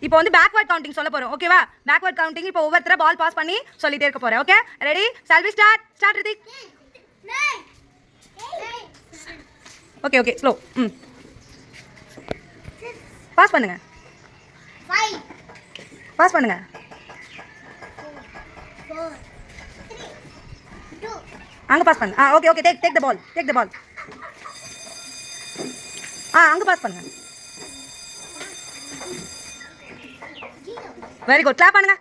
இப்போ வந்து backward counting சொல்ல போறோம் ஓகேவா பேக்வர்ட் கவுண்டிங் இப்போ ஒவ்வொருத்தர பால் பாஸ் பண்ணி சொல்லிட்டே இருக்க போறேன் okay ready shall we start Ritik okay okay slow pass பண்ணுங்க பாஸ் பண்ணுங்க அங்க பாஸ் பண்ணுங்க okay okay take the ball அங்க பாஸ் பண்ணுங்க வெரி குட் கிளாப் பண்ணுங்க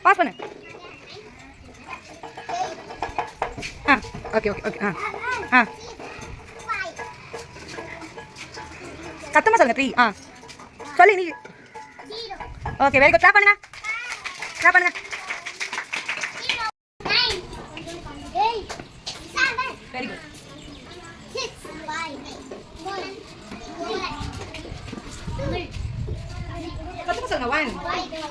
பாஸ் பண்ணு ஓகே ஓகே ஓகே சத்தமா சொல்லுங்க த்ரீ சொல்லி நீ ஓகே வெரி குட் கிளாப் பண்ணுங்க வெரி குட் சத்தமா சொல்லுங்க 1